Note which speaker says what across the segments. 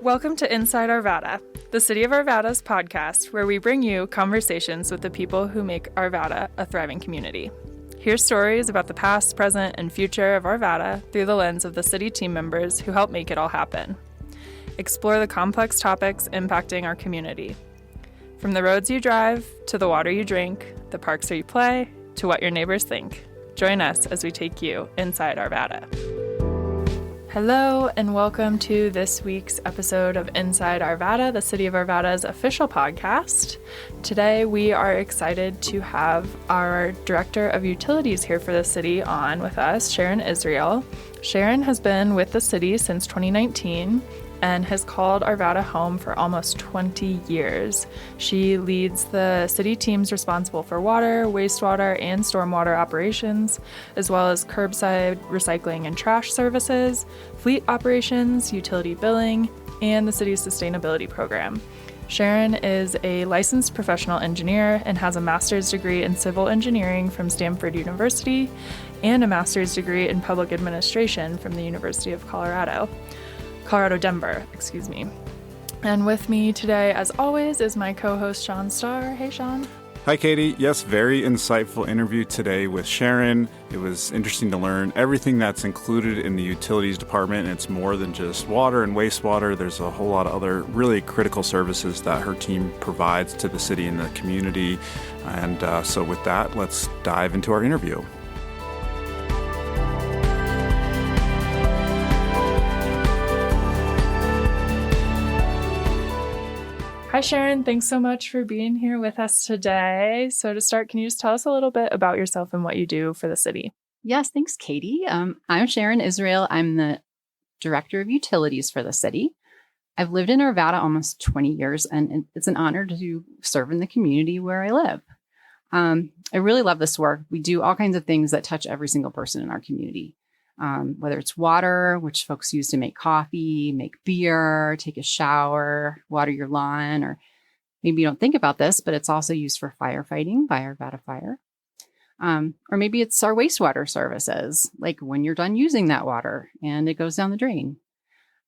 Speaker 1: Welcome to Inside Arvada, the City of Arvada's podcast, where we bring you conversations with the people who make Arvada a thriving community. Hear stories about the past, present, and future of Arvada through the lens of the city team members who help make it all happen. Explore the complex topics impacting our community. From the roads you drive, to the water you drink, the parks where you play, to what your neighbors think. Join us as we take you inside Arvada. Hello, and welcome to this week's episode of Inside Arvada, the City of Arvada's official podcast. Today, we are excited to have our Director of Utilities here for the city on with us, Sharon Israel. Sharon has been with the city since 2019 and has called Arvada home for almost 20 years. She leads the city teams responsible for water, wastewater, and stormwater operations, as well as curbside recycling and trash services, fleet operations, utility billing, and the city's sustainability program. Sharon is a licensed professional engineer and has a master's degree in civil engineering from Stanford University and a master's degree in public administration from the University of Colorado Denver. And with me today, as always, is my co-host, Sean Starr. Hey, Sean.
Speaker 2: Hi, Katie. Yes, very insightful interview today with Sharon. It was interesting to learn everything that's included in the utilities department. It's more than just water and wastewater. There's a whole lot of other really critical services that her team provides to the city and the community. And so with that, let's dive into our interview.
Speaker 1: Hi, Sharon. Thanks so much for being here with us today. So to start, can you just tell us a little bit about yourself and what you do for the city?
Speaker 3: Yes, thanks, Katie. I'm Sharon Israel. I'm the Director of Utilities for the city. I've lived in Arvada almost 20 years, and it's an honor to serve in the community where I live. I really love this work. We do all kinds of things that touch every single person in our community. Whether it's water, which folks use to make coffee, make beer, take a shower, water your lawn, or maybe you don't think about this, but it's also used for firefighting by Arvada Fire. Or maybe it's our wastewater services, like when you're done using that water and it goes down the drain.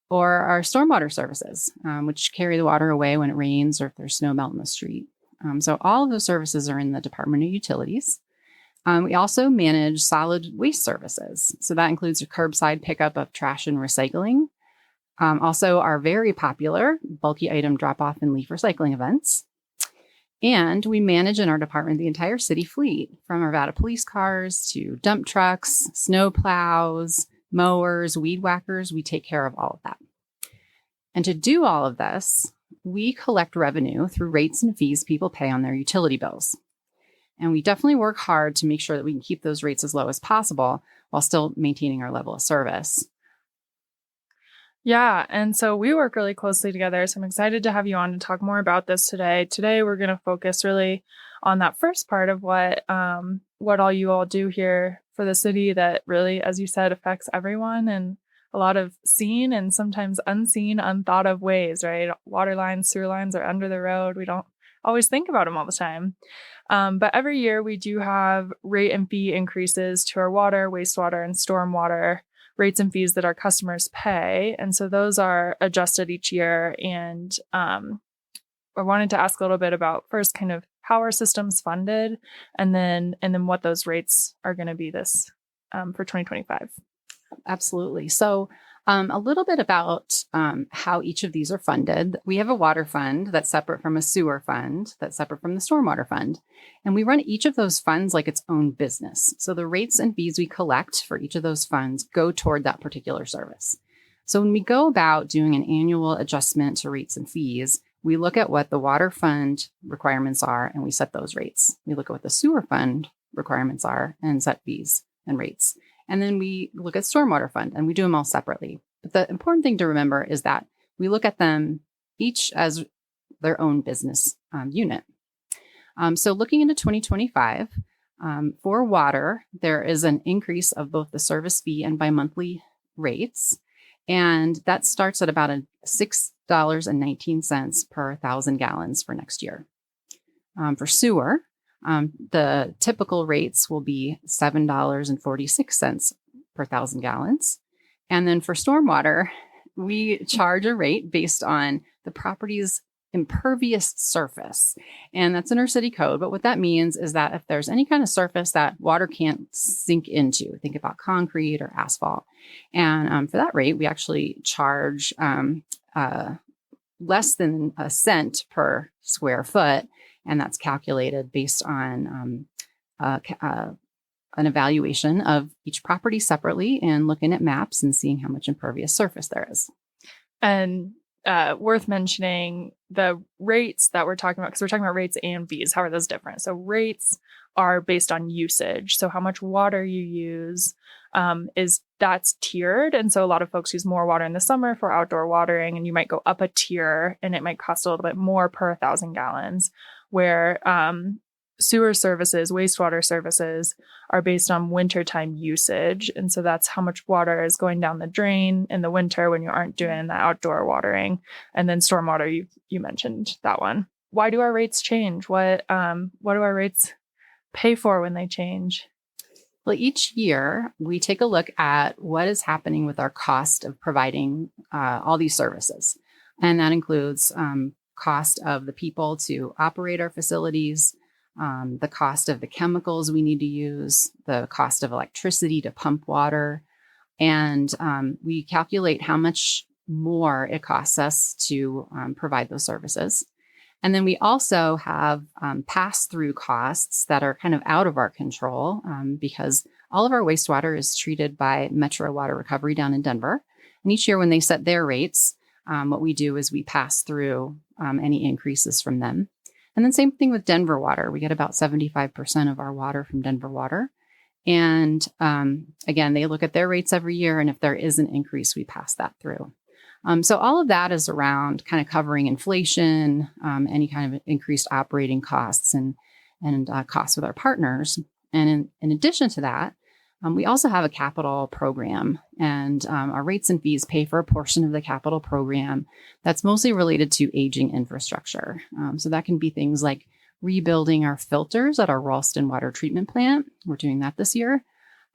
Speaker 3: Or our stormwater services, which carry the water away when it rains or if there's snow melt in the street. So all of those services are in the Department of Utilities. We also manage solid waste services. So that includes a curbside pickup of trash and recycling. Also our very popular bulky item drop-off and leaf recycling events. And we manage in our department the entire city fleet, from Arvada police cars to dump trucks, snow plows, mowers, weed whackers. We take care of all of that. And to do all of this, we collect revenue through rates and fees people pay on their utility bills. And we definitely work hard to make sure that we can keep those rates as low as possible while still maintaining our level of service.
Speaker 1: Yeah, and so we work really closely together, so I'm excited to have you on to talk more about this today. Today, we're going to focus really on that first part of what all you all do here for the city that really, as you said, affects everyone in a lot of seen and sometimes unseen, unthought of ways, right? Water lines, sewer lines are under the road. We don't always think about them all the time. But every year we do have rate and fee increases to our water, wastewater, and stormwater rates and fees that our customers pay. And so those are adjusted each year. And I wanted to ask a little bit about first kind of how our system's funded and then what those rates are going to be this for 2025.
Speaker 3: Absolutely. So a little bit about how each of these are funded. We have a water fund that's separate from a sewer fund that's separate from the stormwater fund. And we run each of those funds like its own business. So the rates and fees we collect for each of those funds go toward that particular service. So when we go about doing an annual adjustment to rates and fees, we look at what the water fund requirements are and we set those rates. We look at what the sewer fund requirements are and set fees and rates. And then we look at stormwater fund and we do them all separately. But the important thing to remember is that we look at them each as their own business unit. So looking into 2025, for water, there is an increase of both the service fee and bi-monthly rates. And that starts at about $6.19 per 1,000 gallons for next year. For sewer, the typical rates will be $7.46 per 1,000 gallons. And then for stormwater, we charge a rate based on the property's impervious surface. And that's in our city code. But what that means is that if there's any kind of surface that water can't sink into, think about concrete or asphalt. And for that rate, we actually charge less than a cent per square foot. And that's calculated based on an evaluation of each property separately and looking at maps and seeing how much impervious surface there is.
Speaker 1: And worth mentioning the rates that we're talking about, because we're talking about rates and fees. How are those different? So rates are based on usage. So how much water you use that's tiered. And so a lot of folks use more water in the summer for outdoor watering, and you might go up a tier and it might cost a little bit more per 1,000 gallons, where sewer services, wastewater services are based on wintertime usage. And so that's how much water is going down the drain in the winter when you aren't doing the outdoor watering. And then stormwater, you mentioned that one. Why do our rates change? What do our rates pay for when they change?
Speaker 3: Well, each year we take a look at what is happening with our cost of providing all these services. And that includes cost of the people to operate our facilities, the cost of the chemicals we need to use, the cost of electricity to pump water. And we calculate how much more it costs us to provide those services. And then we also have pass-through costs that are kind of out of our control because all of our wastewater is treated by Metro Water Recovery down in Denver. And each year when they set their rates, what we do is we pass through any increases from them. And then same thing with Denver Water. We get about 75% of our water from Denver Water. And again, they look at their rates every year. And if there is an increase, we pass that through. So all of that is around kind of covering inflation, any kind of increased operating costs and costs with our partners. And in addition to that, we also have a capital program, and our rates and fees pay for a portion of the capital program that's mostly related to aging infrastructure. So that can be things like rebuilding our filters at our Ralston water treatment plant. We're doing that this year.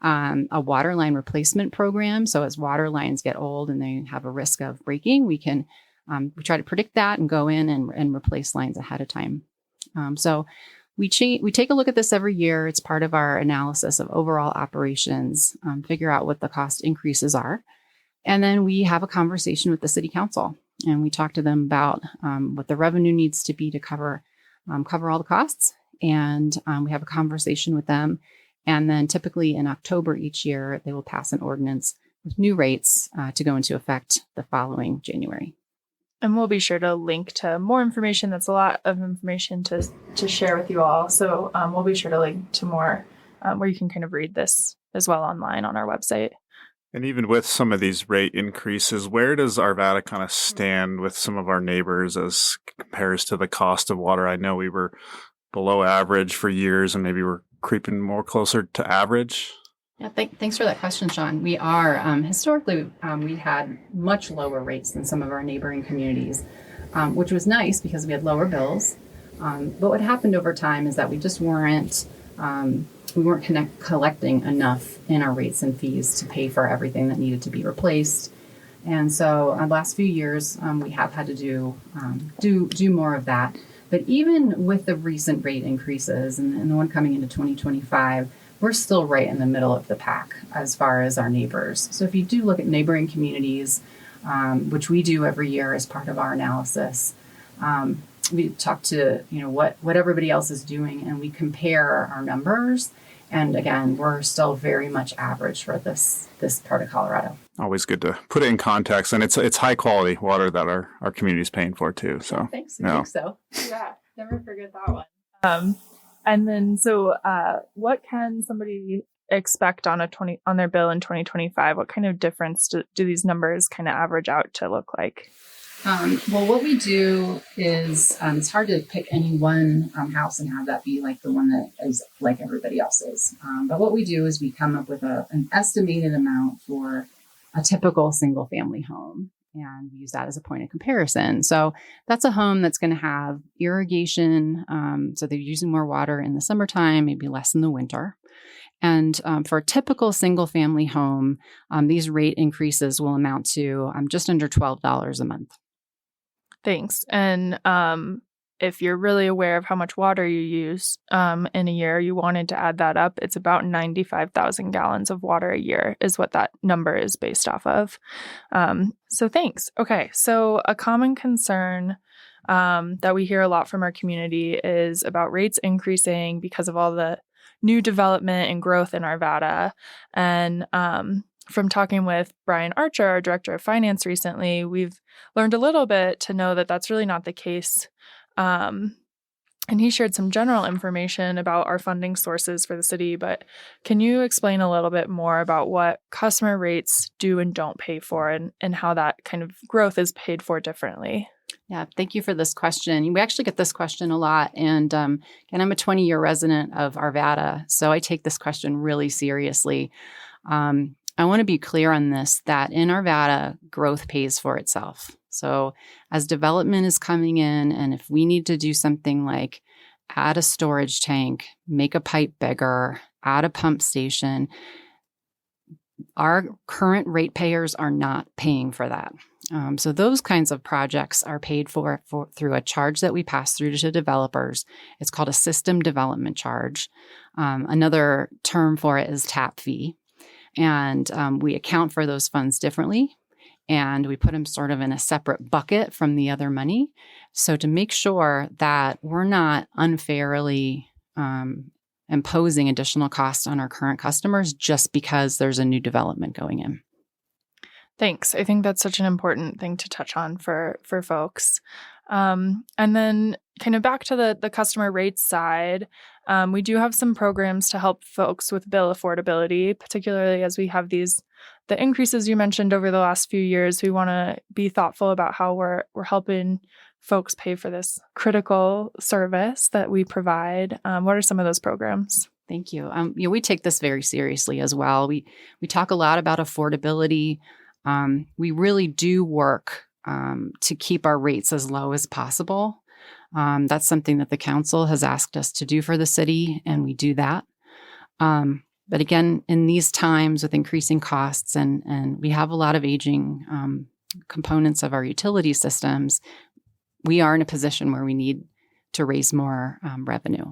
Speaker 3: A water line replacement program. So as water lines get old and they have a risk of breaking, we try to predict that and go in and replace lines ahead of time. So we take a look at this every year. It's part of our analysis of overall operations, figure out what the cost increases are. And then we have a conversation with the city council, and we talk to them about what the revenue needs to be to cover all the costs. And we have a conversation with them. And then typically in October each year, they will pass an ordinance with new rates to go into effect the following January.
Speaker 1: And we'll be sure to link to more information. That's a lot of information to share with you all. So we'll be sure to link to more where you can kind of read this as well online on our website.
Speaker 2: And even with some of these rate increases, where does Arvada kind of stand with some of our neighbors as compares to the cost of water? I know we were below average for years, and maybe we're creeping more closer to average.
Speaker 3: Yeah, thanks for that question, Sean. We are historically we had much lower rates than some of our neighboring communities, which was nice because we had lower bills. But what happened over time is that we just weren't collecting enough in our rates and fees to pay for everything that needed to be replaced. And so the last few years we have had to do more of that. But even with the recent rate increases and the one coming into 2025, we're still right in the middle of the pack as far as our neighbors. So if you do look at neighboring communities, which we do every year as part of our analysis, we talk to what everybody else is doing, and we compare our numbers. And again, we're still very much average for this part of Colorado.
Speaker 2: Always good to put it in context, and it's high quality water that our community is paying for too. So
Speaker 3: thanks. I think so.
Speaker 1: Yeah, never forget that one. And then, so what can somebody expect on their bill in 2025? What kind of difference do these numbers kind of average out to look like?
Speaker 3: Well, what we do is it's hard to pick any one house and have that be like the one that is like everybody else's. But what we do is we come up with an estimated amount for a typical single family home. And we use that as a point of comparison. So that's a home that's going to have irrigation. So they're using more water in the summertime, maybe less in the winter. And for a typical single-family home, these rate increases will amount to just under $12 a month.
Speaker 1: Thanks. And if you're really aware of how much water you use in a year, you wanted to add that up. It's about 95,000 gallons of water a year is what that number is based off of. So thanks. Okay. So a common concern that we hear a lot from our community is about rates increasing because of all the new development and growth in Arvada. And from talking with Brian Archer, our director of finance recently, we've learned a little bit to know that that's really not the case. And he shared some general information about our funding sources for the city, but can you explain a little bit more about what customer rates do and don't pay for and how that kind of growth is paid for differently?
Speaker 3: Yeah, thank you for this question. We actually get this question a lot. And I'm a 20-year resident of Arvada, so I take this question really seriously. I want to be clear on this, that in Arvada, growth pays for itself. So as development is coming in, and if we need to do something like add a storage tank, make a pipe bigger, add a pump station, our current ratepayers are not paying for that. So those kinds of projects are paid for through a charge that we pass through to developers. It's called a system development charge. Another term for it is tap fee. And we account for those funds differently, and we put them sort of in a separate bucket from the other money. So to make sure that we're not unfairly imposing additional costs on our current customers just because there's a new development going in.
Speaker 1: Thanks. I think that's such an important thing to touch on for folks. And then kind of back to the customer rates side, we do have some programs to help folks with bill affordability, particularly as we have the increases you mentioned over the last few years. We want to be thoughtful about how we're helping folks pay for this critical service that we provide. What are some of those programs?
Speaker 3: Thank you. We take this very seriously as well. We talk a lot about affordability. We really do work to keep our rates as low as possible. That's something that the council has asked us to do for the city, and we do that. But again, in these times with increasing costs and we have a lot of aging components of our utility systems, we are in a position where we need to raise more revenue.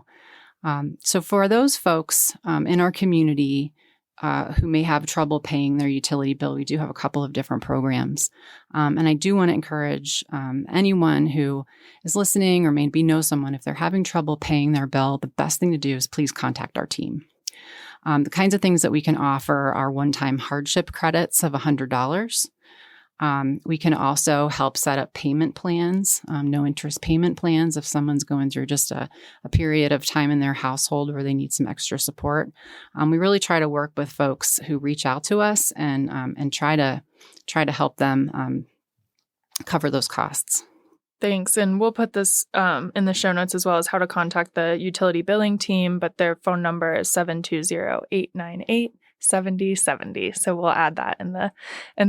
Speaker 3: So for those folks in our community who may have trouble paying their utility bill, we do have a couple of different programs. And I do want to encourage anyone who is listening or maybe knows someone, if they're having trouble paying their bill, the best thing to do is please contact our team. The kinds of things that we can offer are one-time hardship credits of $100. We can also help set up payment plans, no interest payment plans if someone's going through just a period of time in their household where they need some extra support. We really try to work with folks who reach out to us and try to help them cover those costs.
Speaker 1: Thanks. And we'll put this in the show notes as well as how to contact the utility billing team, but their phone number is 720-898-7070. So we'll add that in the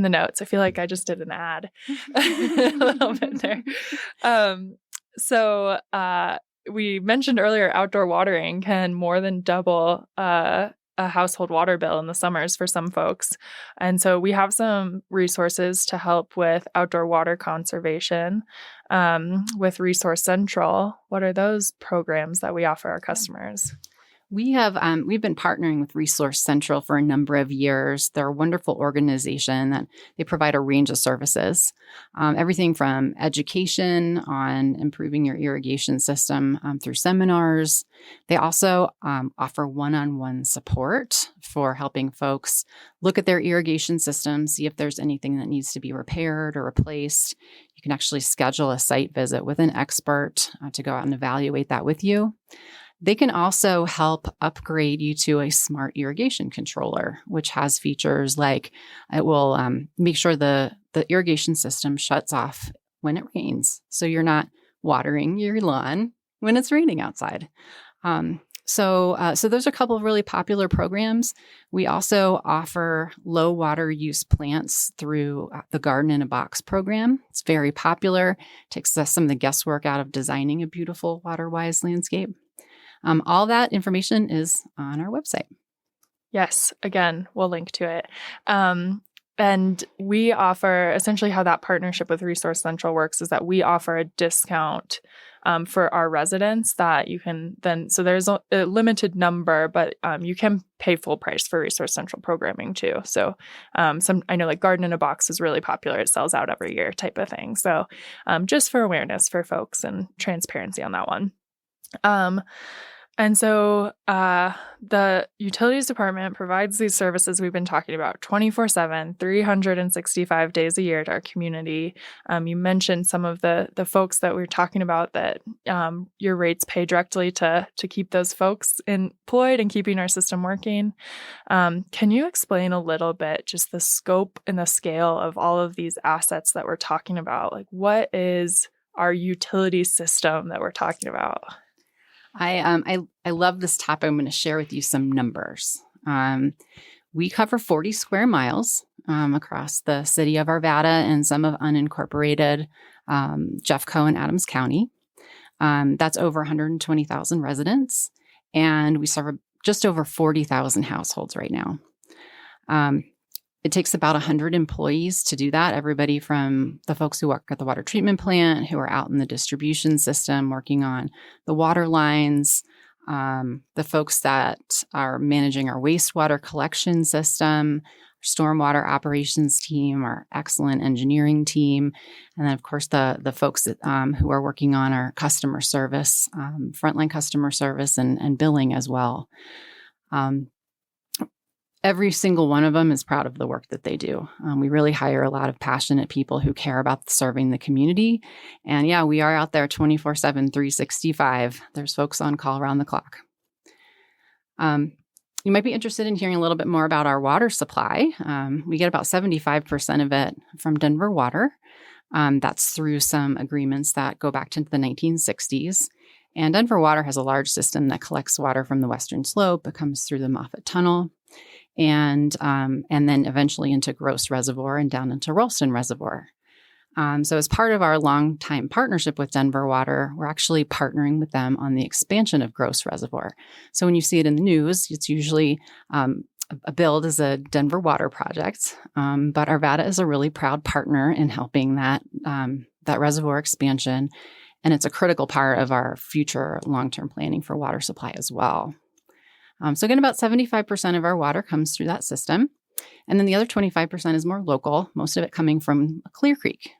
Speaker 1: notes. I feel like I just did an ad a little bit there. So we mentioned earlier, outdoor watering can more than double a household water bill in the summers for some folks. And so we have some resources to help with outdoor water conservation with Resource Central. What are those programs that we offer our customers?
Speaker 3: We've been partnering with Resource Central for a number of years. They're a wonderful organization that they provide a range of services, everything from education on improving your irrigation system through seminars. They also offer one-on-one support for helping folks look at their irrigation system, see if there's anything that needs to be repaired or replaced. You can actually schedule a site visit with an expert to go out and evaluate that with you. They can also help upgrade you to a smart irrigation controller, which has features like it will make sure the irrigation system shuts off when it rains, so you're not watering your lawn when it's raining outside. So those are a couple of really popular programs. We also offer low water use plants through the Garden in a Box program. It's very popular, takes some of the guesswork out of designing a beautiful water-wise landscape. All that information is on our website.
Speaker 1: Yes, again, we'll link to it. And we offer, essentially how that partnership with Resource Central works is that we offer a discount for our residents that you can then, so there's a limited number, but you can pay full price for Resource Central programming too. So I know like Garden in a Box is really popular. It sells out every year type of thing. So just for awareness for folks and transparency on that one. And so the utilities department provides these services we've been talking about 24/7, 365 days a year to our community. You mentioned some of the folks that we were talking about that your rates pay directly to keep those folks employed and keeping our system working. Can you explain a little bit just the scope and the scale of all of these assets that we're talking about? Like, what is our utility system that we're talking about?
Speaker 3: I love this topic. I'm going to share with you some numbers. We cover 40 square miles across the city of Arvada and some of unincorporated Jeffco and Adams County. That's over 120,000 residents, and we serve just over 40,000 households right now. It takes about 100 employees to do that. Everybody from the folks who work at the water treatment plant, who are out in the distribution system working on the water lines, the folks that are managing our wastewater collection system, our stormwater operations team, our excellent engineering team, and then, of course, the folks that, who are working on our customer service, frontline customer service and billing as well. Every single one of them is proud of the work that they do. We really hire a lot of passionate people who care about serving the community. And yeah, we are out there 24/7, 365. There's folks on call around the clock. You might be interested in hearing a little bit more about our water supply. We get about 75% of it from Denver Water. That's through some agreements that go back to the 1960s. And Denver Water has a large system that collects water from the Western Slope. It comes through the Moffett Tunnel. And then eventually into Gross Reservoir and down into Ralston Reservoir. So as part of our long-time partnership with Denver Water, we're actually partnering with them on the expansion of Gross Reservoir. So when you see it in the news, it's usually billed as a Denver Water project, but Arvada is a really proud partner in helping that reservoir expansion, and it's a critical part of our future long-term planning for water supply as well. So again, about 75% of our water comes through that system. And then the other 25% is more local, most of it coming from Clear Creek.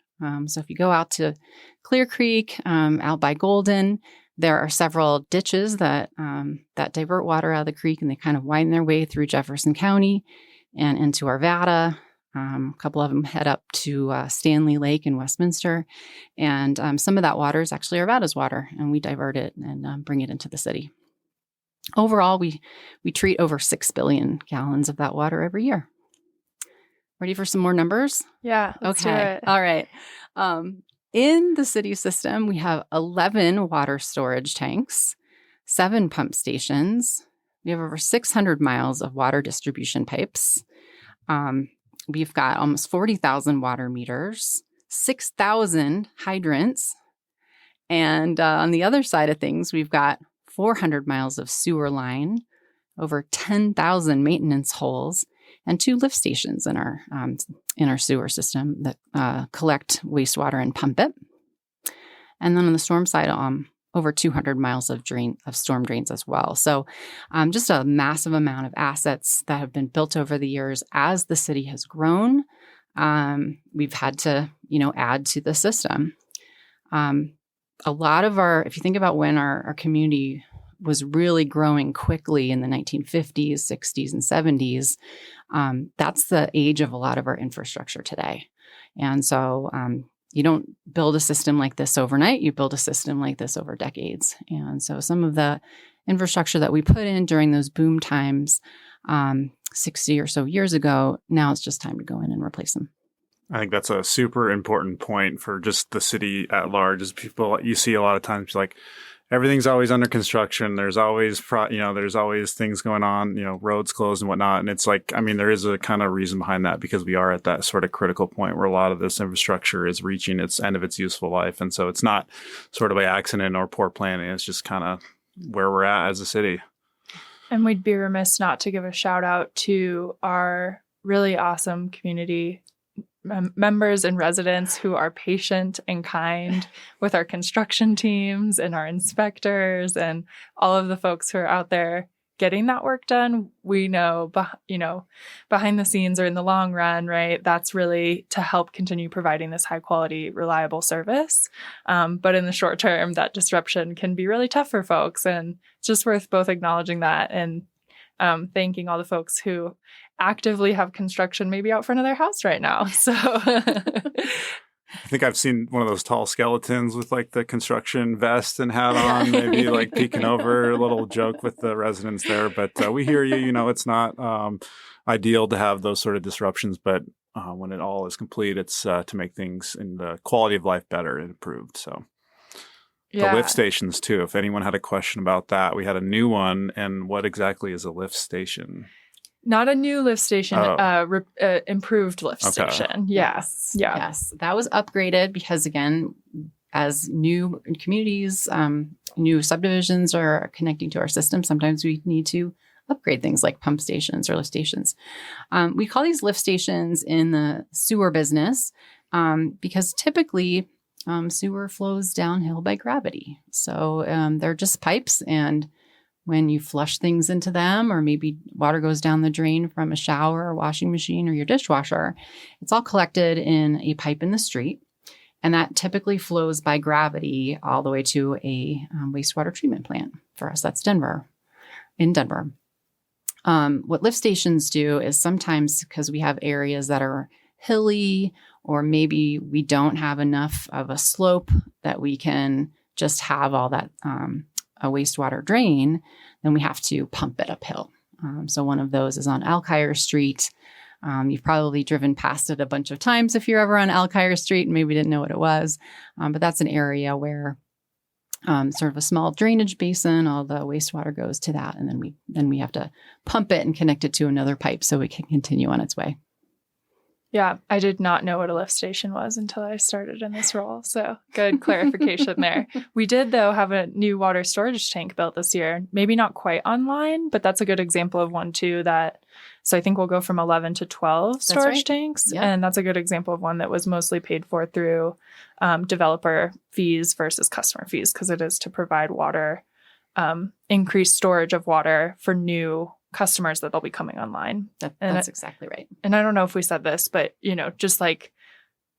Speaker 3: So if you go out to Clear Creek, out by Golden, there are several ditches that divert water out of the creek, and they kind of wind their way through Jefferson County and into Arvada. A couple of them head up to Stanley Lake in Westminster. And some of that water is actually Arvada's water, and we divert it and bring it into the city. Overall, we treat over 6 billion gallons of that water every year. Ready for some more numbers?
Speaker 1: Yeah. Let's do it.
Speaker 3: All right. In the city system, we have 11 water storage tanks, 7 pump stations. We have over 600 miles of water distribution pipes. We've got almost 40,000 water meters, 6,000 hydrants. And on the other side of things, we've got 400 miles of sewer line, over 10,000 maintenance holes, and 2 lift stations in our sewer system that collect wastewater and pump it. And then on the storm side, over 200 miles of storm drains as well. So just a massive amount of assets that have been built over the years as the city has grown. We've had to, add to the system. A lot of if you think about when our community was really growing quickly in the 1950s, 60s, and 70s, that's the age of a lot of our infrastructure today. And so you don't build a system like this overnight. You build a system like this over decades. And so some of the infrastructure that we put in during those boom times 60 or so years ago, now it's just time to go in and replace them.
Speaker 2: I think that's a super important point for just the city at large. Is people, you see a lot of times like everything's always under construction. There's always, there's always things going on, roads closed and whatnot. And it's like, there is a kind of reason behind that, because we are at that sort of critical point where a lot of this infrastructure is reaching its end of its useful life. And so it's not sort of by accident or poor planning. It's just kind of where we're at as a city.
Speaker 1: And we'd be remiss not to give a shout out to our really awesome community members and residents who are patient and kind with our construction teams and our inspectors and all of the folks who are out there getting that work done. We know, behind the scenes or in the long run, right, that's really to help continue providing this high quality, reliable service. But in the short term, that disruption can be really tough for folks. And it's just worth both acknowledging that and thanking all the folks who actively have construction maybe out front of their house right now. So
Speaker 2: I think I've seen one of those tall skeletons with like the construction vest and hat on, maybe like peeking over, a little joke with the residents there. But we hear you, it's not ideal to have those sort of disruptions, but when it all is complete, it's to make things in the quality of life better and improved. So the lift stations too, if anyone had a question about that, we had a new one. And what exactly is a lift station?
Speaker 1: Not a new lift station, improved lift station. Yes. Yeah.
Speaker 3: Yes. That was upgraded because, again, as new communities, new subdivisions are connecting to our system, sometimes we need to upgrade things like pump stations or lift stations. We call these lift stations in the sewer business because typically sewer flows downhill by gravity. So they're just pipes, and when you flush things into them, or maybe water goes down the drain from a shower or washing machine or your dishwasher, it's all collected in a pipe in the street. And that typically flows by gravity all the way to a wastewater treatment plant. For us, that's in Denver. What lift stations do is sometimes, because we have areas that are hilly, or maybe we don't have enough of a slope that we can just have all that a wastewater drain, then we have to pump it uphill. So one of those is on Alkire Street. You've probably driven past it a bunch of times if you're ever on Alkire Street and maybe didn't know what it was. But that's an area where sort of a small drainage basin, all the wastewater goes to that. And then we have to pump it and connect it to another pipe so it can continue on its way.
Speaker 1: Yeah, I did not know what a lift station was until I started in this role. So good clarification there. We did, though, have a new water storage tank built this year. Maybe not quite online, but that's a good example of one, too, so I think we'll go from 11 to 12 storage tanks. Yep. And that's a good example of one that was mostly paid for through developer fees versus customer fees, because it is to provide water, increased storage of water for new customers that they'll be coming online.
Speaker 3: That's exactly right.
Speaker 1: And I don't know if we said this, but, just like,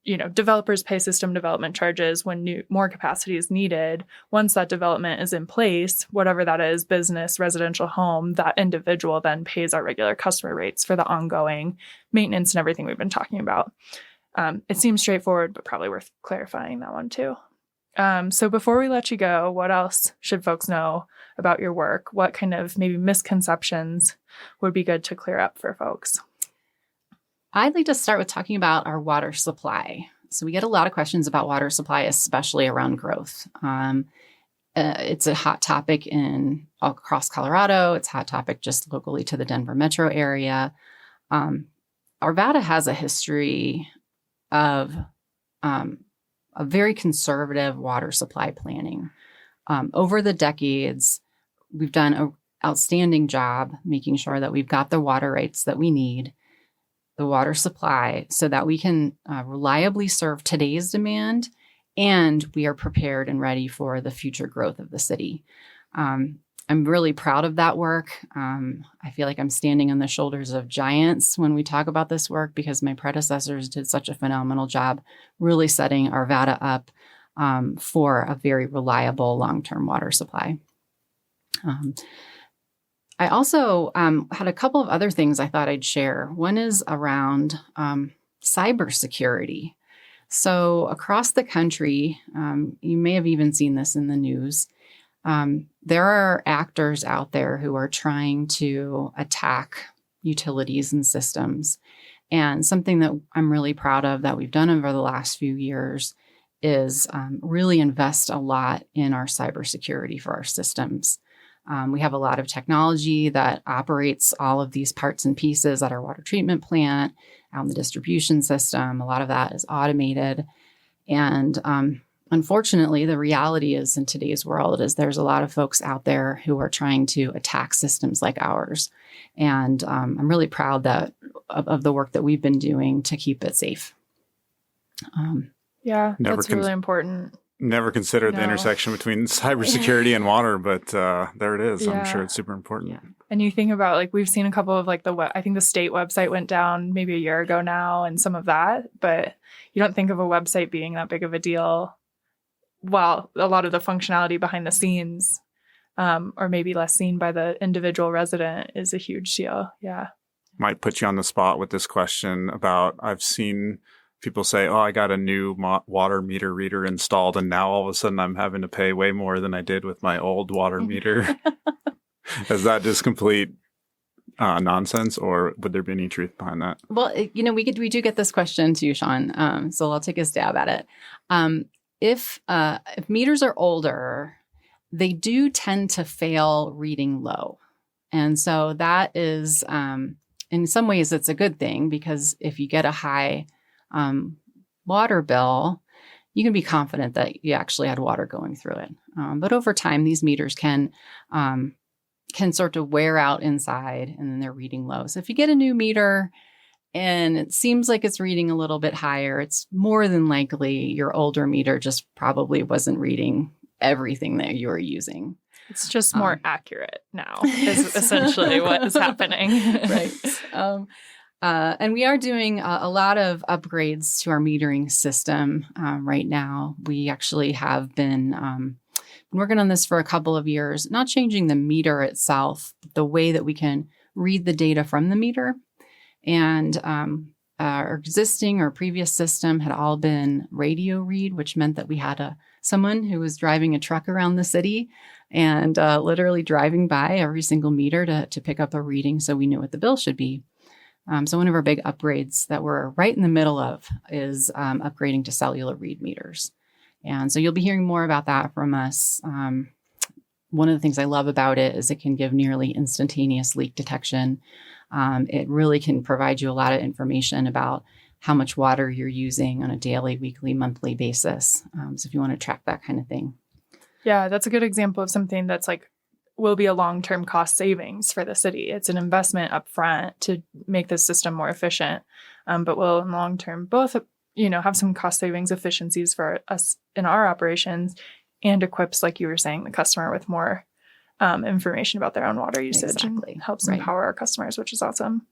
Speaker 1: developers pay system development charges when more capacity is needed. Once that development is in place, whatever that is, business, residential, home, that individual then pays our regular customer rates for the ongoing maintenance and everything we've been talking about. It seems straightforward, but probably worth clarifying that one too. So before we let you go, what else should folks know about your work? What kind of maybe misconceptions would be good to clear up for folks?
Speaker 3: I'd like to start with talking about our water supply. So we get a lot of questions about water supply, especially around growth. It's a hot topic all across Colorado. It's a hot topic just locally to the Denver metro area. Arvada has a history of a very conservative water supply planning. Over the decades, we've done an outstanding job making sure that we've got the water rights that we need, the water supply, so that we can reliably serve today's demand, and we are prepared and ready for the future growth of the city. I'm really proud of that work. I feel like I'm standing on the shoulders of giants when we talk about this work, because my predecessors did such a phenomenal job really setting Arvada up for a very reliable long-term water supply. I also had a couple of other things I thought I'd share. One is around cybersecurity. So across the country, you may have even seen this in the news, there are actors out there who are trying to attack utilities and systems. And something that I'm really proud of that we've done over the last few years is really invest a lot in our cybersecurity for our systems. We have a lot of technology that operates all of these parts and pieces at our water treatment plant, out in the distribution system. A lot of that is automated. And unfortunately, the reality is in today's world is there's a lot of folks out there who are trying to attack systems like ours. And I'm really proud of the work that we've been doing to keep it safe.
Speaker 1: That's really important.
Speaker 2: Never considered the intersection between cybersecurity and water, but there it is. I'm sure it's super important.
Speaker 1: Yeah. And you think about, like, we've seen a couple of, like, I think the state website went down maybe a year ago now and some of that, but you don't think of a website being that big of a deal. Well, a lot of the functionality behind the scenes, or maybe less seen by the individual resident, is a huge deal. Yeah.
Speaker 2: Might put you on the spot with this question about, I've seen people say, oh, I got a new water meter reader installed, and now all of a sudden I'm having to pay way more than I did with my old water meter. Is that just complete nonsense, or would there be any truth behind that?
Speaker 3: Well, we do get this question too, Sean. So I'll take a stab at it. If meters are older, they do tend to fail reading low. And so that is, in some ways, it's a good thing, because if you get a high water bill, you can be confident that you actually had water going through it. But over time, these meters can sort of wear out inside, and then they're reading low. So if you get a new meter and it seems like it's reading a little bit higher, it's more than likely your older meter just probably wasn't reading everything that you were using.
Speaker 1: It's just more accurate now, is essentially what is happening.
Speaker 3: Right. And we are doing a lot of upgrades to our metering system right now. We actually have been working on this for a couple of years, not changing the meter itself, but the way that we can read the data from the meter. And our existing or previous system had all been radio read, which meant that we had someone who was driving a truck around the city and literally driving by every single meter to pick up a reading so we knew what the bill should be. So one of our big upgrades that we're right in the middle of is upgrading to cellular read meters. And so you'll be hearing more about that from us. One of the things I love about it is it can give nearly instantaneous leak detection. It really can provide you a lot of information about how much water you're using on a daily, weekly, monthly basis. So if you want to track that kind of thing.
Speaker 1: Yeah, that's a good example of something that's will be a long-term cost savings for the city. It's an investment up front to make the system more efficient, but will in long term both, have some cost savings efficiencies for us in our operations, and equips, like you were saying, the customer with more information about their own water usage.
Speaker 3: Exactly.
Speaker 1: And helps empower our customers, which is awesome.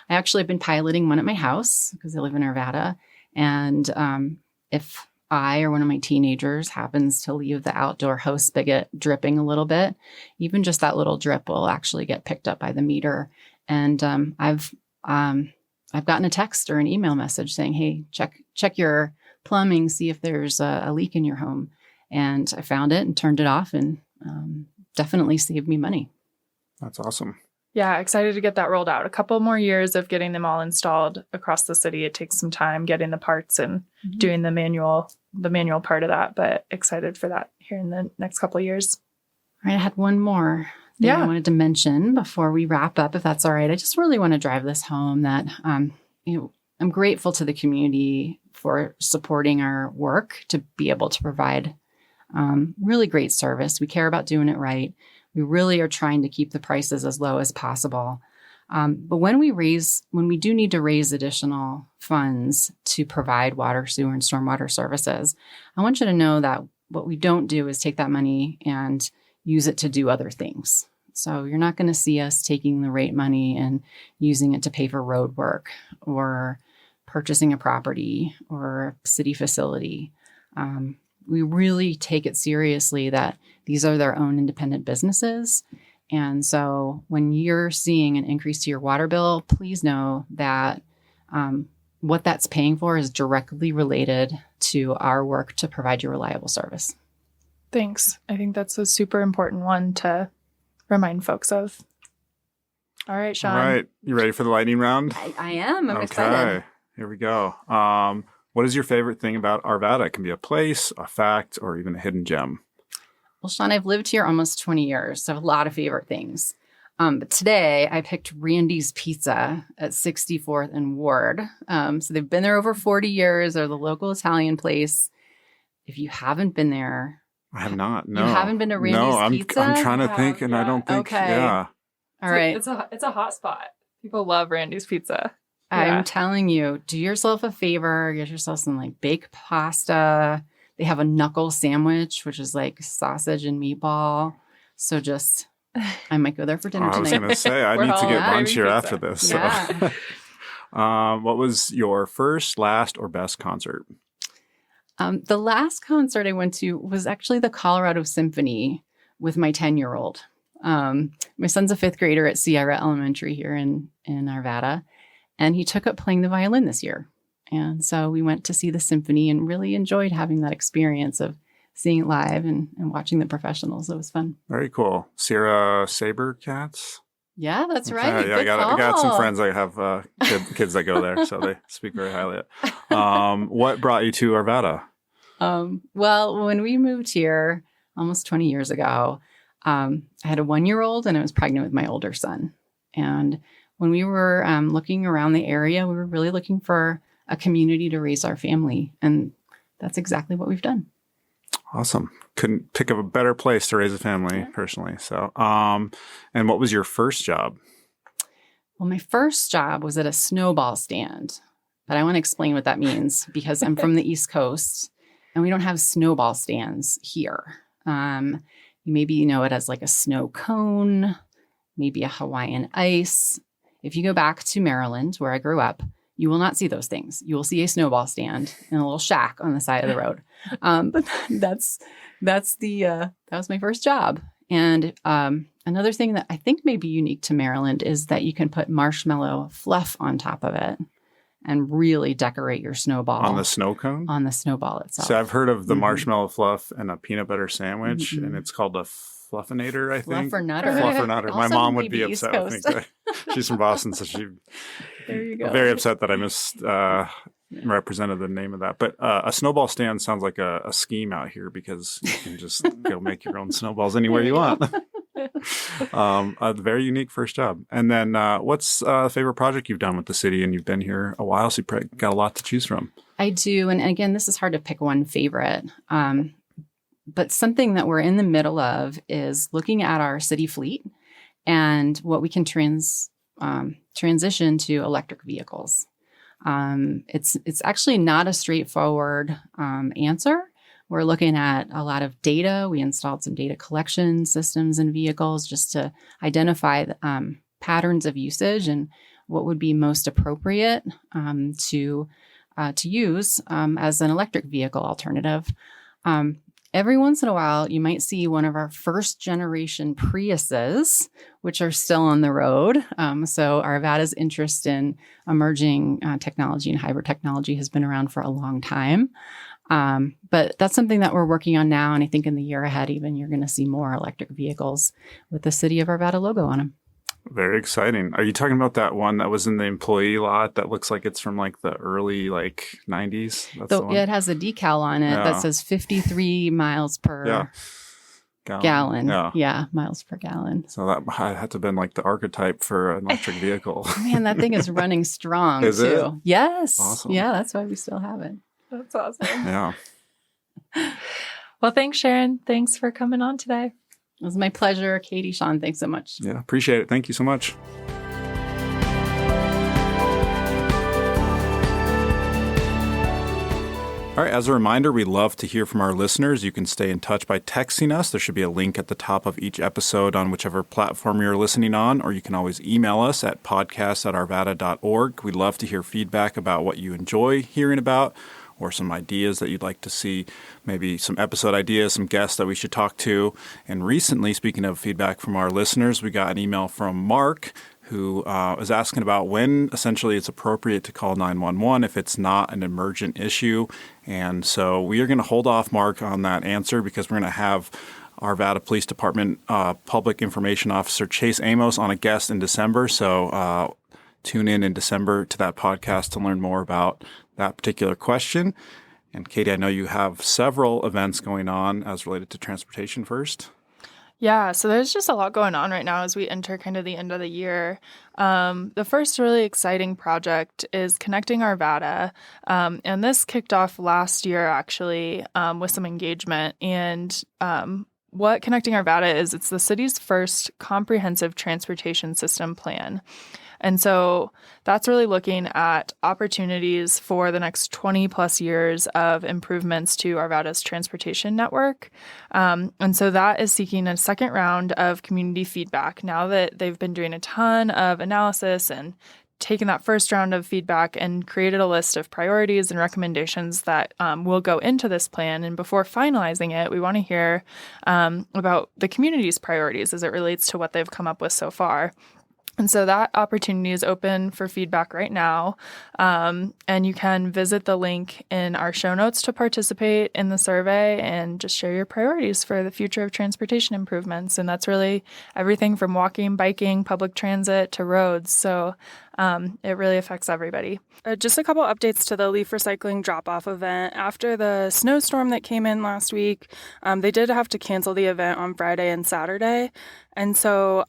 Speaker 3: I actually have been piloting one at my house because I live in Arvada. And if I or one of my teenagers happens to leave the outdoor hose spigot dripping a little bit, even just that little drip will actually get picked up by the meter. And I've gotten a text or an email message saying, hey, check your plumbing, see if there's a leak in your home. And I found it and turned it off, and definitely saved me money.
Speaker 2: That's awesome.
Speaker 1: Yeah, excited to get that rolled out. A couple more years of getting them all installed across the city. It takes some time getting the parts and doing the manual part of that, but excited for that here in the next couple of years.
Speaker 3: All right, I had one more thing I wanted to mention before we wrap up, if that's all right. I just really want to drive this home that I'm grateful to the community for supporting our work to be able to provide really great service. We care about doing it right. We really are trying to keep the prices as low as possible. But when we do need to raise additional funds to provide water, sewer, and stormwater services, I want you to know that what we don't do is take that money and use it to do other things. So you're not going to see us taking the rate money and using it to pay for road work or purchasing a property or a city facility. We really take it seriously that these are their own independent businesses. And so when you're seeing an increase to your water bill, please know that what that's paying for is directly related to our work to provide you reliable service.
Speaker 1: Thanks. I think that's a super important one to remind folks of. All right, Sean.
Speaker 2: All right. You ready for the lightning round?
Speaker 3: I am. I'm excited.
Speaker 2: Here we go. What is your favorite thing about Arvada? It can be a place, a fact, or even a hidden gem.
Speaker 3: Well, Sean, I've lived here almost 20 years, so I have a lot of favorite things. But today I picked Randy's Pizza at 64th and Ward. So they've been there over 40 years. They're the local Italian place. if you haven't been there,
Speaker 2: I have not. No.
Speaker 3: You haven't been to Randy's
Speaker 2: no,
Speaker 3: Pizza?
Speaker 2: I'm trying to think, and I don't think,
Speaker 3: Okay.
Speaker 2: yeah.
Speaker 3: All right.
Speaker 1: It's a hot spot. People love Randy's Pizza.
Speaker 3: I'm telling you, do yourself a favor, get yourself some like baked pasta. They have a knuckle sandwich, which is like sausage and meatball. So I might go there for dinner tonight.
Speaker 2: I was going to say, I need to get lunch here after this.
Speaker 3: Yeah.
Speaker 2: So. What was your first, last, or best concert?
Speaker 3: The last concert I went to was actually the Colorado Symphony with my 10-year-old. My son's a 5th grader at Sierra Elementary here in Arvada, and he took up playing the violin this year. And so we went to see the symphony and really enjoyed having that experience of seeing it live and watching the professionals. It was fun.
Speaker 2: Very cool. Sierra Sabercats?
Speaker 3: Yeah, that's right.
Speaker 2: Yeah, I got some friends that have kids that go there, so they speak very highly. What brought you to Arvada?
Speaker 3: Well, when we moved here almost 20 years ago, I had a 1-year-old and I was pregnant with my older son. And when we were looking around the area, we were really looking for a community to raise our family. And that's exactly what we've done.
Speaker 2: Awesome. Couldn't pick up a better place to raise a family personally. So, and what was your first job?
Speaker 3: Well, my first job was at a snowball stand, but I want to explain what that means because I'm from the East Coast and we don't have snowball stands here. You maybe know it as like a snow cone, maybe a Hawaiian ice. If you go back to Maryland, where I grew up, you will not see those things. You will see a snowball stand in a little shack on the side of the road. But that was my first job. And another thing that I think may be unique to Maryland is that you can put marshmallow fluff on top of it and really decorate your snowball.
Speaker 2: On the snow cone?
Speaker 3: On the snowball itself.
Speaker 2: So I've heard of the marshmallow fluff and a peanut butter sandwich, and it's called a Fluffinator, I think.
Speaker 3: Fluffernutter.
Speaker 2: My mom would be upset with me. She's from Boston, so she's very upset that I misrepresented the name of that. But a snowball stand sounds like a scheme out here because you can just go make your own snowballs anywhere you want. A very unique first job. And then what's a favorite project you've done with the city? And you've been here a while, so you've got a lot to choose from.
Speaker 3: I do. And again, this is hard to pick one favorite. But something that we're in the middle of is looking at our city fleet and what we can transition to electric vehicles. It's actually not a straightforward answer. We're looking at a lot of data. We installed some data collection systems in vehicles just to identify patterns of usage and what would be most appropriate to use as an electric vehicle alternative. Every once in a while, you might see one of our first generation Priuses, which are still on the road. So Arvada's interest in emerging technology and hybrid technology has been around for a long time. But that's something that we're working on now. And I think in the year ahead, even you're going to see more electric vehicles with the City of Arvada logo on them.
Speaker 2: Very exciting. Are you talking about that one that was in the employee lot that looks like it's from like the early 90s?
Speaker 3: It has a decal on it that says 53 miles per gallon. Yeah, miles per gallon.
Speaker 2: So that had to have been like the archetype for an electric vehicle.
Speaker 3: Man, that thing is running strong
Speaker 2: is
Speaker 3: too.
Speaker 2: It?
Speaker 3: Yes.
Speaker 2: Awesome.
Speaker 3: Yeah, that's why we still have it.
Speaker 1: That's awesome.
Speaker 2: Yeah.
Speaker 1: Well, thanks, Sharon. Thanks for coming on today.
Speaker 3: It was my pleasure. Katie, Sean, thanks so much.
Speaker 2: Yeah, appreciate it. Thank you so much. All right, as a reminder, we love to hear from our listeners. You can stay in touch by texting us. There should be a link at the top of each episode on whichever platform you're listening on, or you can always email us at podcast@arvada.org. We'd love to hear feedback about what you enjoy hearing about, or some ideas that you'd like to see, maybe some episode ideas, some guests that we should talk to. And recently, speaking of feedback from our listeners, we got an email from Mark who is asking about when essentially it's appropriate to call 911 if it's not an emergent issue. And so we are going to hold off, Mark, on that answer because we're going to have our Arvada Police Department Public Information Officer Chase Amos on a guest in December. So tune in December to that podcast to learn more about that particular question. And Katie, I know you have several events going on as related to transportation first.
Speaker 1: Yeah, so there's just a lot going on right now as we enter kind of the end of the year. The first really exciting project is Connecting Arvada. And this kicked off last year, actually, with some engagement. And what Connecting Arvada is, it's the city's first comprehensive transportation system plan. And so that's really looking at opportunities for the next 20 plus years of improvements to Arvada's transportation network. And so that is seeking a second round of community feedback now that they've been doing a ton of analysis and taken that first round of feedback and created a list of priorities and recommendations that will go into this plan. And before finalizing it, we want to hear about the community's priorities as it relates to what they've come up with so far. And so that opportunity is open for feedback right now. And you can visit the link in our show notes to participate in the survey and just share your priorities for the future of transportation improvements. And that's really everything from walking, biking, public transit to roads. So it really affects everybody. Just a couple updates to the leaf recycling drop-off event. After the snowstorm that came in last week, they did have to cancel the event on Friday and Saturday. And so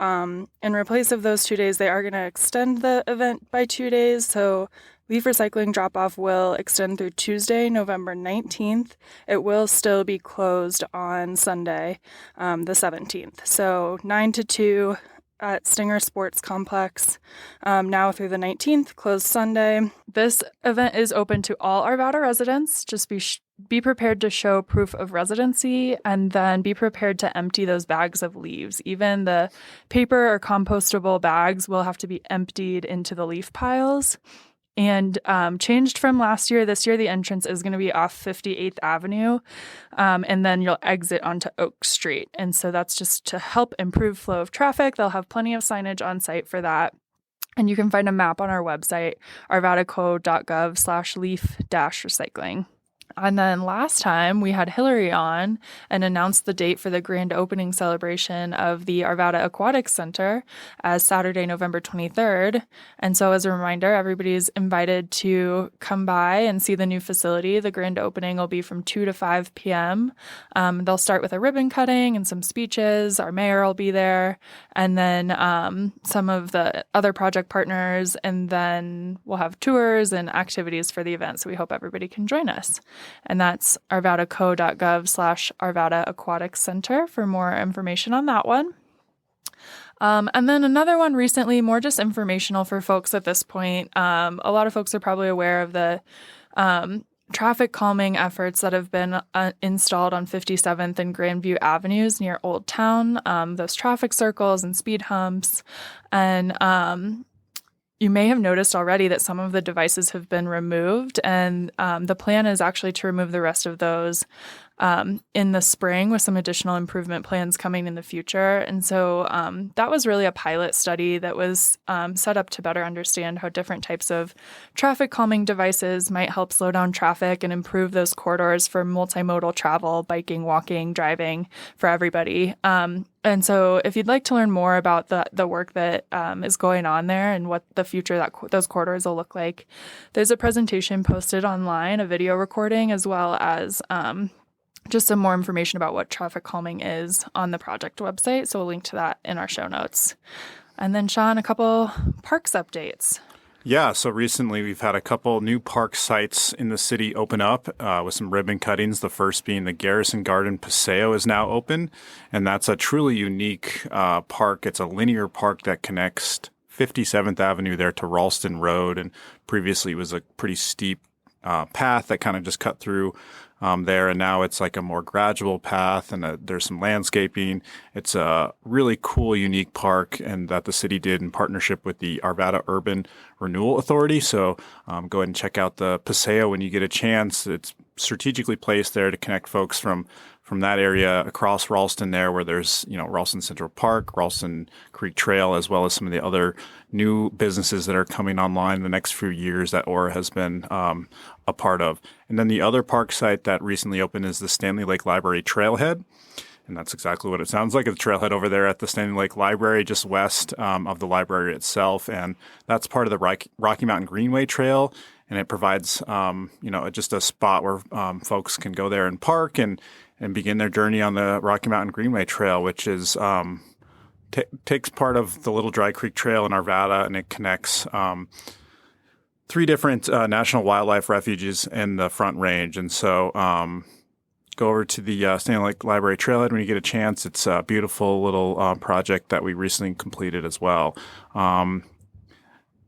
Speaker 1: in replace of those 2 days, they are going to extend the event by 2 days. So leaf recycling drop-off will extend through Tuesday, November 19th. It will still be closed on Sunday, the 17th. So 9 to 2 at Stinger Sports Complex, now through the 19th, closed Sunday. This event is open to all Arvada residents. Just be prepared to show proof of residency and then be prepared to empty those bags of leaves. Even the paper or compostable bags will have to be emptied into the leaf piles. And changed from last year, this year the entrance is going to be off 58th Avenue, and then you'll exit onto Oak Street. And so that's just to help improve flow of traffic. They'll have plenty of signage on site for that. And you can find a map on our website, arvadaco.gov/leaf-recycling. And then last time we had Hillary on and announced the date for the grand opening celebration of the Arvada Aquatic Center as Saturday, November 23rd. And so as a reminder, everybody's invited to come by and see the new facility. The grand opening will be from 2 to 5 p.m. They'll start with a ribbon cutting and some speeches. Our mayor will be there. And then some of the other project partners. And then we'll have tours and activities for the event. So we hope everybody can join us. And that's arvadaco.gov/Arvada Aquatic Center for more information on that one. And then another one recently, more just informational for folks at this point. A lot of folks are probably aware of the traffic calming efforts that have been installed on 57th and Grandview Avenues near Old Town, those traffic circles and speed humps. And you may have noticed already that some of the devices have been removed, and the plan is actually to remove the rest of those in the spring with some additional improvement plans coming in the future. And so that was really a pilot study that was set up to better understand how different types of traffic calming devices might help slow down traffic and improve those corridors for multimodal travel, biking, walking, driving for everybody. And so if you'd like to learn more about the work that is going on there and what the future that those corridors will look like, there's a presentation posted online, a video recording, as well as just some more information about what traffic calming is on the project website. So we'll link to that in our show notes. And then, Sean, a couple parks updates.
Speaker 2: Yeah, so recently we've had a couple new park sites in the city open up with some ribbon cuttings. The first being the Garrison Garden Paseo is now open, and that's a truly unique park. It's a linear park that connects 57th Avenue there to Ralston Road, and previously it was a pretty steep path that kind of just cut through there, and now it's like a more gradual path, and there's some landscaping. It's a really cool, unique park, and that the city did in partnership with the Arvada Urban Renewal Authority. So go ahead and check out the Paseo when you get a chance. It's strategically placed there to connect folks from that area across Ralston there, where there's, Ralston Central Park, Ralston Creek Trail, as well as some of the other new businesses that are coming online the next few years that Aura has been a part of. And then the other park site that recently opened is the Stanley Lake Library Trailhead. And that's exactly what it sounds like, a trailhead over there at the Stanley Lake Library, just west of the library itself. And that's part of the Rocky Mountain Greenway Trail. And it provides, just a spot where folks can go there and park and and begin their journey on the Rocky Mountain Greenway Trail, which is takes part of the Little Dry Creek Trail in Arvada, and it connects 3 different national wildlife refuges in the Front Range. And so go over to the Stanley Lake Library Trailhead when you get a chance. It's a beautiful little project that we recently completed as well.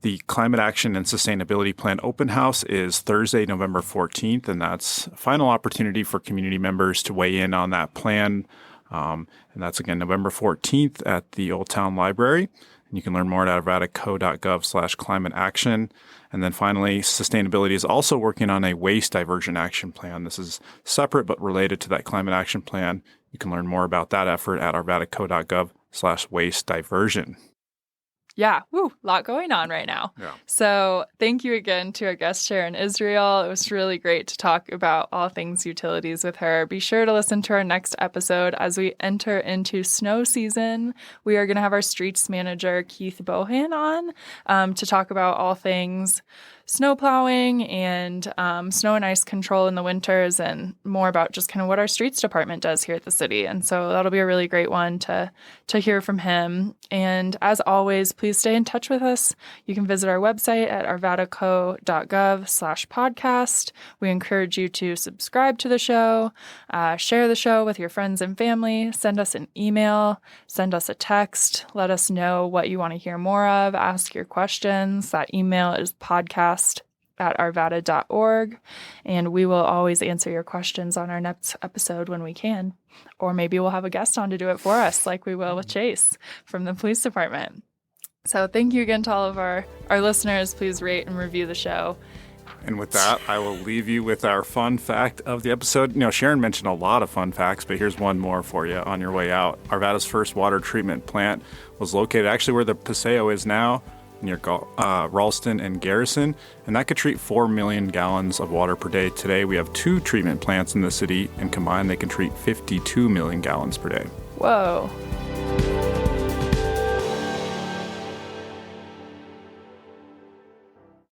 Speaker 2: The Climate Action and Sustainability Plan Open House is Thursday, November 14th, and that's a final opportunity for community members to weigh in on that plan. And that's, again, November 14th at the Old Town Library. And you can learn more at arvadaco.gov/climate action. And then finally, sustainability is also working on a waste diversion action plan. This is separate but related to that climate action plan. You can learn more about that effort at arvadaco.gov/waste diversion.
Speaker 1: Yeah, a lot going on right now.
Speaker 2: Yeah.
Speaker 1: So thank you again to our guest, Sharon Israel. It was really great to talk about all things utilities with her. Be sure to listen to our next episode as we enter into snow season. We are going to have our streets manager, Keith Bohan, on to talk about all things snow plowing and snow and ice control in the winters, and more about just kind of what our streets department does here at the city. And so that'll be a really great one to hear from him. And as always, please stay in touch with us. You can visit our website at arvadaco.gov/podcast. We encourage you to subscribe to the show, share the show with your friends and family, send us an email, send us a text, let us know what you want to hear more of, ask your questions. That email is podcast@arvada.org, and we will always answer your questions on our next episode when we can. Or maybe we'll have a guest on to do it for us, like we will with Chase from the police department. So thank you again to all of our listeners. Please rate and review the show.
Speaker 2: And with that, I will leave you with our fun fact of the episode. Sharon mentioned a lot of fun facts, but here's one more for you on your way out. Arvada's first water treatment plant was located actually where the Paseo is now, near Ralston and Garrison, and that could treat 4 million gallons of water per day. Today, we have 2 treatment plants in the city, and combined, they can treat 52 million gallons per day.
Speaker 1: Whoa.